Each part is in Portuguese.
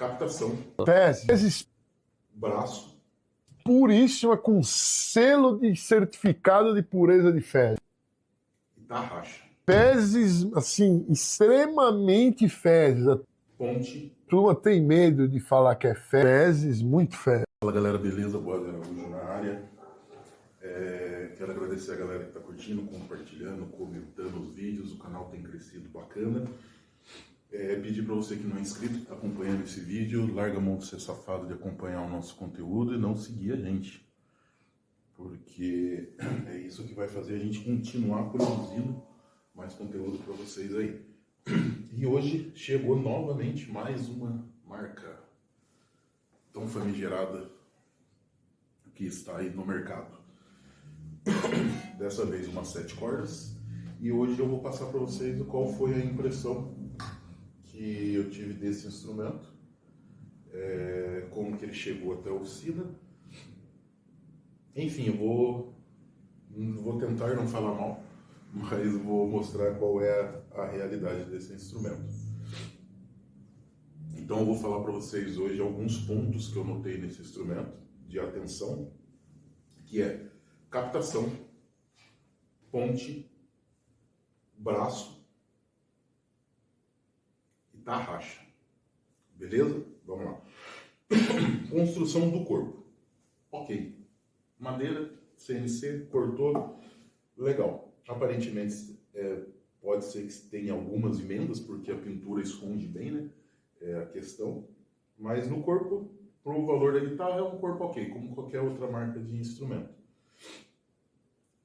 captação, Fezes braço, puríssima com selo de certificado de pureza de fezes. e tarraxa, Fezes, assim, extremamente fezes. A ponte. turma tem medo de falar que é fezes, muito fezes. Fala galera, beleza? Boa Araújo na área. Quero agradecer a galera que está curtindo, compartilhando, comentando os vídeos. O canal tem crescido bacana. Pedir para você que não é inscrito, que está acompanhando esse vídeo, larga a mão de ser safado de acompanhar o nosso conteúdo e não seguir a gente. Porque é isso que vai fazer a gente continuar produzindo mais conteúdo para vocês aí. E hoje chegou novamente mais uma marca tão famigerada que está aí no mercado. Dessa vez uma 7 cordas. E hoje eu vou passar para vocês qual foi a impressão que eu tive desse instrumento, como que ele chegou até a oficina. Enfim, eu vou tentar não falar mal, mas vou mostrar qual é a realidade desse instrumento. Então eu vou falar para vocês hoje alguns pontos que eu notei nesse instrumento de atenção, que é captação, ponte, braço e tarraxa. Beleza? Vamos lá. Construção do corpo. Ok. Madeira, CNC, cortou, legal. Aparentemente pode ser que tenha algumas emendas, porque a pintura esconde bem, né? A questão. Mas no corpo, para o valor da guitarra, é um corpo ok, como qualquer outra marca de instrumento.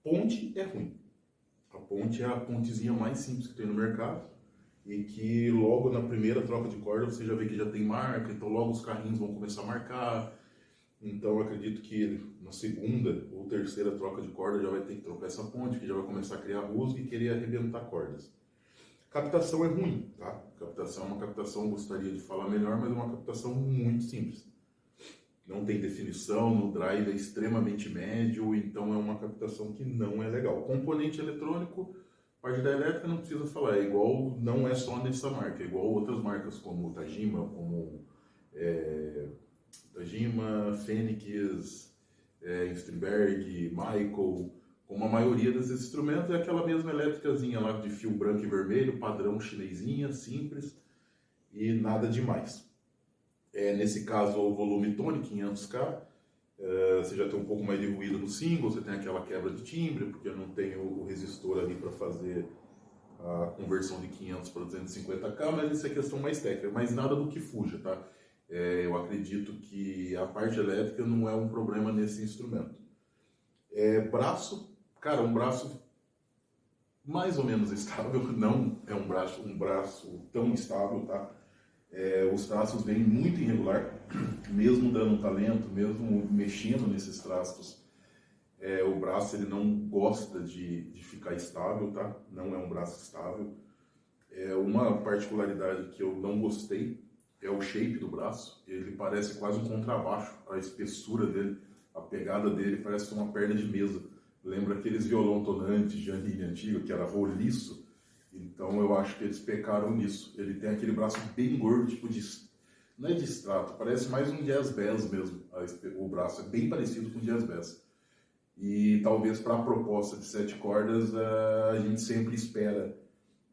Ponte é ruim. A ponte é a pontezinha mais simples que tem no mercado e que logo na primeira troca de corda você já vê que já tem marca, então logo os carrinhos vão começar a marcar. Então eu acredito que na segunda ou terceira troca de corda já vai ter que trocar essa ponte, que já vai começar a criar rusga e querer arrebentar cordas. Captação é ruim, tá? Captação é uma captação, eu gostaria de falar melhor, mas é uma captação muito simples. Não tem definição, no drive é extremamente médio, então é uma captação que não é legal. Componente eletrônico, parte da elétrica não precisa falar, é igual, não é só nessa marca, é igual outras marcas como Tajima, como Fênix, Strindberg, Michael, como a maioria desses instrumentos é aquela mesma elétricazinha lá de fio branco e vermelho, padrão chinesinha, simples e nada demais. Nesse caso o volume tone 500K, você já tem um pouco mais de ruído no single, você tem aquela quebra de timbre, porque não tem o resistor ali para fazer a conversão de 500 para 250K, mas isso é questão mais técnica, mas nada do que fuja, tá? Eu acredito que a parte elétrica não é um problema nesse instrumento. Braço, cara, um braço mais ou menos estável, não é um braço tão estável, tá? Os traços vêm muito irregular, mesmo dando um talento, mesmo mexendo nesses traços, o braço ele não gosta de ficar estável, tá? Não é um braço estável. Uma particularidade que eu não gostei é o shape do braço. Ele parece quase um contrabaixo, a espessura dele, a pegada dele parece uma perna de mesa. Lembra aqueles violão tonantes de anilha antiga, que era roliço? Então eu acho que eles pecaram nisso. Ele tem aquele braço bem gordo, tipo de... Não é de extrato, parece mais um jazz bass mesmo. O braço é bem parecido com jazz bass. E talvez para a proposta de 7 cordas, a gente sempre espera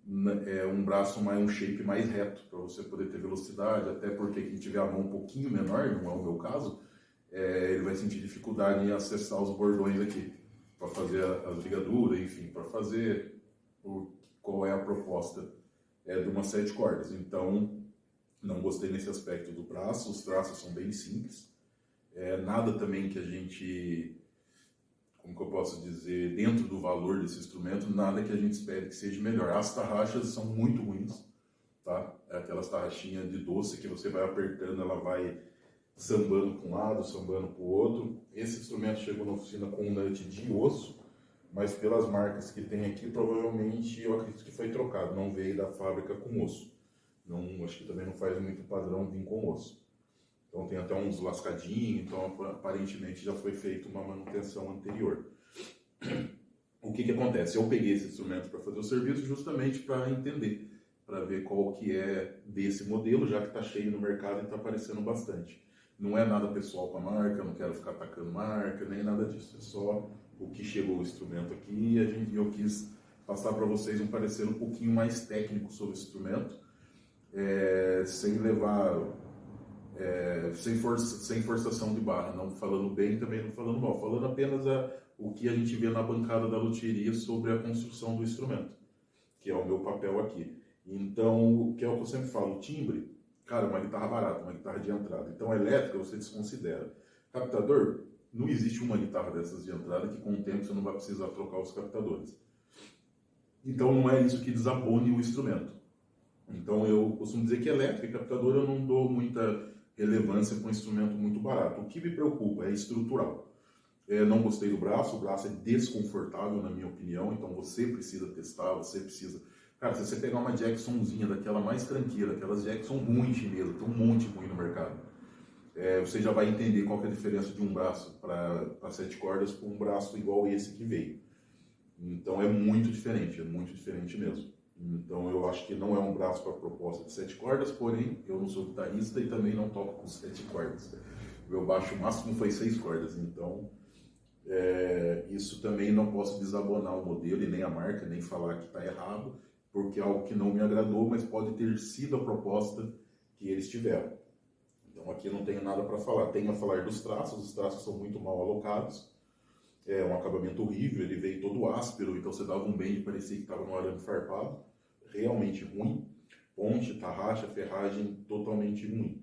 um shape mais reto, para você poder ter velocidade, até porque quem tiver a mão um pouquinho menor, não é o meu caso, ele vai sentir dificuldade em acessar os bordões aqui, para fazer as ligaduras, enfim, para fazer qual é a proposta de uma 7 cordas. Então, não gostei nesse aspecto do braço, os traços são bem simples, nada também que a gente, como que eu posso dizer, dentro do valor desse instrumento, nada que a gente espere que seja melhor. As tarraxas são muito ruins, tá? É aquelas tarraxinhas de doce que você vai apertando, ela vai sambando para um lado, sambando para o outro. Esse instrumento chegou na oficina com um nut de osso, mas pelas marcas que tem aqui, provavelmente eu acredito que foi trocado, não veio da fábrica com osso. Não, acho que também não faz muito padrão vir com osso. Então tem até uns lascadinhos, então aparentemente já foi feita uma manutenção anterior. O que acontece? Eu peguei esse instrumento para fazer o serviço justamente para entender para ver qual que é desse modelo, já que está cheio no mercado e está aparecendo bastante. Não é nada pessoal com a marca, não quero ficar atacando marca, nem nada disso. É só o que chegou o instrumento aqui e eu quis passar para vocês um parecer um pouquinho mais técnico sobre o instrumento, sem levar, sem forçação de barra, não falando bem também não falando mal, falando apenas o que a gente vê na bancada da luthieria sobre a construção do instrumento, que é o meu papel aqui. Então, o que eu sempre falo, timbre, cara, uma guitarra barata, uma guitarra de entrada. Então, elétrica você desconsidera. Captador, não existe uma guitarra dessas de entrada que com o tempo você não vai precisar trocar os captadores. Então, não é isso que desabone o instrumento. Então, eu costumo dizer que elétrica e captador eu não dou muita relevância para um instrumento muito barato. O que me preocupa é estrutural. Não gostei do braço, o braço é desconfortável, na minha opinião, então você precisa testar, você precisa... Cara, se você pegar uma Jacksonzinha daquela mais tranquila, aquelas Jackson ruins mesmo, tem um monte ruim no mercado, você já vai entender qual que é a diferença de um braço para 7 cordas para um braço igual esse que veio. Então é muito diferente mesmo. Então eu acho que não é um braço para proposta de 7 cordas, porém eu não sou guitarrista e também não toco com 7 cordas. Meu baixo máximo foi 6 cordas, então isso também não posso desabonar o modelo e nem a marca, nem falar que está errado, porque é algo que não me agradou, mas pode ter sido a proposta que eles tiveram. Então aqui não tenho nada para falar. Tenho a falar dos traços, os traços são muito mal alocados, é um acabamento horrível, ele veio todo áspero, então você dava um bend e parecia que estava no arame farpado, realmente ruim. Ponte, tarraxa, ferragem, totalmente ruim.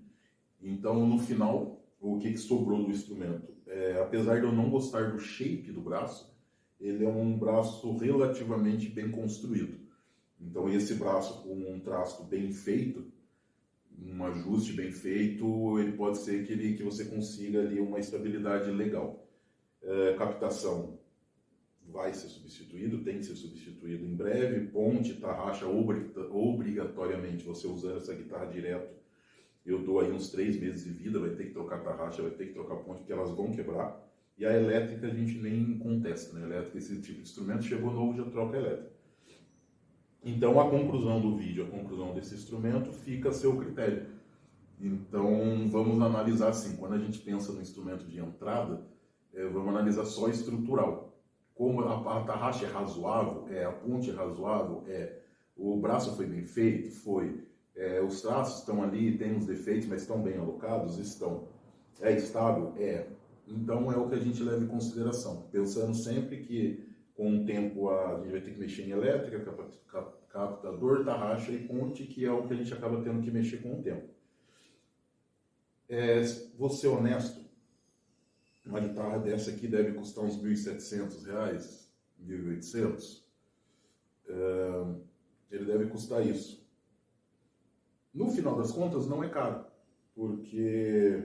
Então no final, o que sobrou do instrumento? Apesar de eu não gostar do shape do braço, ele é um braço relativamente bem construído. Então esse braço com um trasto bem feito, um ajuste bem feito, ele pode ser que você consiga ali uma estabilidade legal. Captação vai ser substituído, tem que ser substituído em breve. Ponte, tarraxa, obrigatoriamente você usando essa guitarra direto, eu dou aí uns 3 meses de vida, vai ter que trocar tarraxa, vai ter que trocar ponte, porque elas vão quebrar. E a elétrica a gente nem contesta, né? Elétrica, esse tipo de instrumento, chegou novo, já troca elétrica. Então a conclusão do vídeo, a conclusão desse instrumento fica a seu critério. Então vamos analisar assim, quando a gente pensa no instrumento de entrada, vamos analisar só estrutural. Como a tarraxa é razoável, a ponte é razoável, o braço foi bem feito, foi. Os traços estão ali, tem uns defeitos, mas estão bem alocados? Estão. É estável? É. Então é o que a gente leva em consideração, pensando sempre que com o tempo a gente vai ter que mexer em elétrica, captador, tarraxa e ponte, que é o que a gente acaba tendo que mexer com o tempo. Vou ser honesto, uma guitarra dessa aqui deve custar uns R$1.700, R$1.800. Ele deve custar isso. No final das contas, não é caro, porque...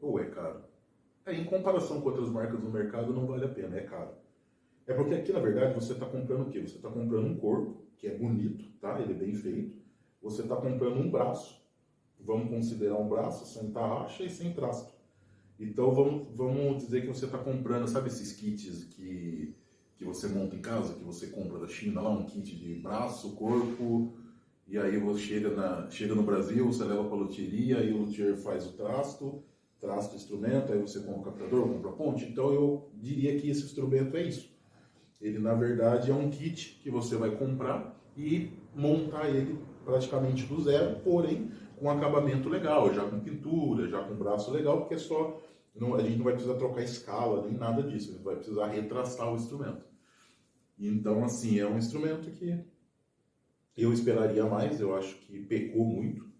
Ou é caro? Em comparação com outras marcas no mercado, não vale a pena, é caro. É porque aqui, na verdade, você está comprando o quê? Você está comprando um corpo, que é bonito, tá? Ele é bem feito. Você está comprando um braço. Vamos considerar um braço sem tarraxa e sem trasto. Então, vamos dizer que você está comprando, sabe esses kits que você monta em casa, que você compra da China, lá um kit de braço, corpo, e aí você chega no Brasil, você leva para a luthieria, aí o luthier faz o trasto instrumento, aí você compra o captador, compra a ponte. Então eu diria que esse instrumento é isso. Ele na verdade é um kit que você vai comprar e montar ele praticamente do zero, porém com acabamento legal, já com pintura, já com braço legal, porque a gente não vai precisar trocar escala nem nada disso, a gente vai precisar retrastar o instrumento. Então assim, é um instrumento que eu esperaria mais, eu acho que pecou muito.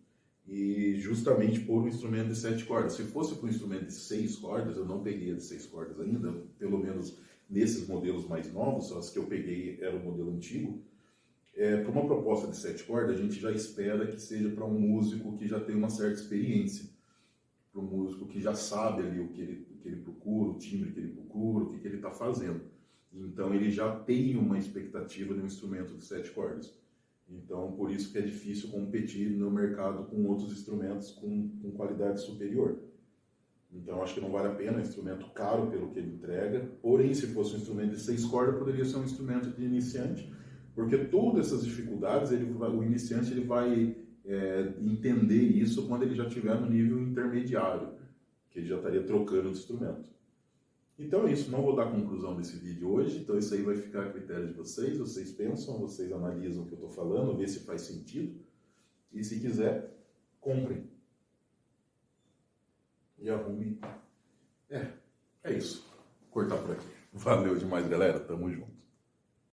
E justamente por um instrumento de 7 cordas. Se fosse por um instrumento de 6 cordas, eu não peguei de 6 cordas ainda, pelo menos nesses modelos mais novos, as que eu peguei era o modelo antigo. Para uma proposta de 7 cordas, a gente já espera que seja para um músico que já tem uma certa experiência, para um músico que já sabe ali o que ele procura, o timbre que ele procura, o que ele está fazendo. Então ele já tem uma expectativa de um instrumento de 7 cordas. Então, por isso que é difícil competir no mercado com outros instrumentos com qualidade superior. Então, acho que não vale a pena, é um instrumento caro pelo que ele entrega. Porém, se fosse um instrumento de 6 cordas, poderia ser um instrumento de iniciante, Porque todas essas dificuldades, o iniciante ele vai entender isso quando ele já estiver no nível intermediário, que ele já estaria trocando de instrumento. Então é isso, não vou dar conclusão desse vídeo hoje, então isso aí vai ficar a critério de vocês pensam, vocês analisam o que eu estou falando, vê se faz sentido, e se quiser, comprem. E arrume. É isso. Vou cortar por aqui. Valeu demais, galera, tamo junto.